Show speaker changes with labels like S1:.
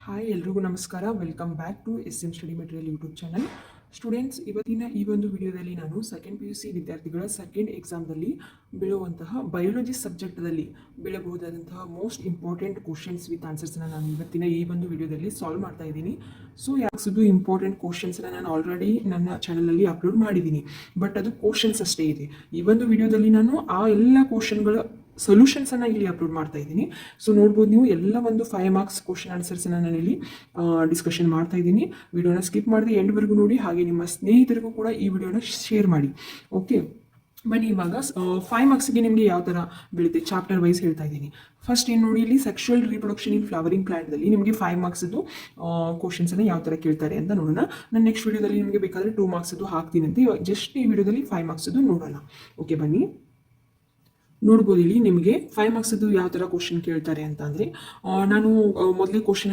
S1: Hi ಎಲ್ರಿಗೂ ನಮಸ್ಕಾರ. Welcome back to S study material YouTube channel. Students, ಇವತ್ತಿನ ಈ ಒಂದು ವಿಡಿಯೋದಲ್ಲಿ ನಾನು ಸೆಕೆಂಡ್ PUC ವಿದ್ಯಾರ್ಥಿಗಳ ಸೆಕೆಂಡ್ ಎಕ್ಸಾಮ್ದಲ್ಲಿ ಬೀಳುವಂತಹ ಬಯೋಲಜಿ ಸಬ್ಜೆಕ್ಟ್ದಲ್ಲಿ ಬೀಳಬಹುದಾದಂತಹ ಮೋಸ್ಟ್ ಇಂಪಾರ್ಟೆಂಟ್ ಕ್ವಶನ್ಸ್ ವಿತ್ ಆನ್ಸರ್ಸ್ನ ನಾನು ಇವತ್ತಿನ ಈ ಒಂದು ವಿಡಿಯೋದಲ್ಲಿ ಸಾಲ್ವ್ ಮಾಡ್ತಾ ಇದ್ದೀನಿ. ಸೊ ಯಾಕೆ ಇಂಪಾರ್ಟೆಂಟ್ ಕ್ವಶನ್ಸ್ನ ನಾನು ಆಲ್ರೆಡಿ ನನ್ನ ಚಾನಲಲ್ಲಿ ಅಪ್ಲೋಡ್ ಮಾಡಿದ್ದೀನಿ, ಬಟ್ ಅದು ಕ್ವಶನ್ಸ್ ಅಷ್ಟೇ ಇದೆ. ಈ ಒಂದು ವಿಡಿಯೋದಲ್ಲಿ ನಾನು ಆ ಎಲ್ಲ ಕ್ವಶನ್ಗಳ ಸೊಲ್ಯೂಷನ್ಸನ್ನು ಇಲ್ಲಿ ಅಪ್ಲೋಡ್ ಮಾಡ್ತಾ ಇದ್ದೀನಿ. ಸೊ ನೋಡ್ಬೋದು ನೀವು ಎಲ್ಲ ಒಂದು 5 ಮಾರ್ಕ್ಸ್ ಕ್ವಶನ್ ಆನ್ಸರ್ಸನ್ನು ನಾನು ಇಲ್ಲಿ ಡಿಸ್ಕಷನ್ ಮಾಡ್ತಾ ಇದ್ದೀನಿ. ವಿಡಿಯೋನ ಸ್ಕಿಪ್ ಮಾಡಿದೆ ಎಂಡ್ವರೆಗೂ ನೋಡಿ, ಹಾಗೆ ನಿಮ್ಮ ಸ್ನೇಹಿತರಿಗೂ ಕೂಡ ಈ ವಿಡಿಯೋನ ಶೇರ್ ಮಾಡಿ. ಓಕೆ, ಬನ್ನಿ ಇವಾಗ 5 ಮಾರ್ಕ್ಸ್ಗೆ ನಿಮಗೆ ಯಾವ ಥರ ಬೀಳುತ್ತೆ ಚಾಪ್ಟರ್ ವೈಸ್ ಹೇಳ್ತಾ ಇದ್ದೀನಿ. ಫಸ್ಟ್ ಏನು ನೋಡಿ, ಇಲ್ಲಿ ಸೆಕ್ಷುವಲ್ ರಿಪ್ರೊಡಕ್ಷನ್ ಇನ್ ಫ್ಲವರಿಂಗ್ ಪ್ಲಾಂಟ್ದಲ್ಲಿ ನಿಮಗೆ 5 ಮಾರ್ಕ್ಸ್ದು ಕ್ವಶನ್ಸನ್ನು ಯಾವ ಥರ ಕೇಳ್ತಾರೆ ಅಂತ ನೋಡೋಣ. ನಾನು ನೆಕ್ಸ್ಟ್ ವಿಡಿಯೋದಲ್ಲಿ ನಿಮಗೆ ಬೇಕಾದರೆ 2 ಮಾರ್ಕ್ಸ್ದು ಹಾಕ್ತೀನಿ ಅಂತ. ಇವಾಗ ಜಸ್ಟ್ ಈ ವಿಡಿಯೋದಲ್ಲಿ 5 ಮಾರ್ಕ್ಸ್ದು ನೋಡೋಣ. ಓಕೆ, ಬನ್ನಿ ನೋಡ್ಬೋದು ಇಲ್ಲಿ ನಿಮಗೆ 5 ಮಾರ್ಕ್ಸ್ದು ಯಾವ ಥರ ಕ್ವಶನ್ ಕೇಳ್ತಾರೆ ಅಂತ ಅಂದರೆ, ನಾನು ಮೊದಲೇ ಕ್ವಶನ್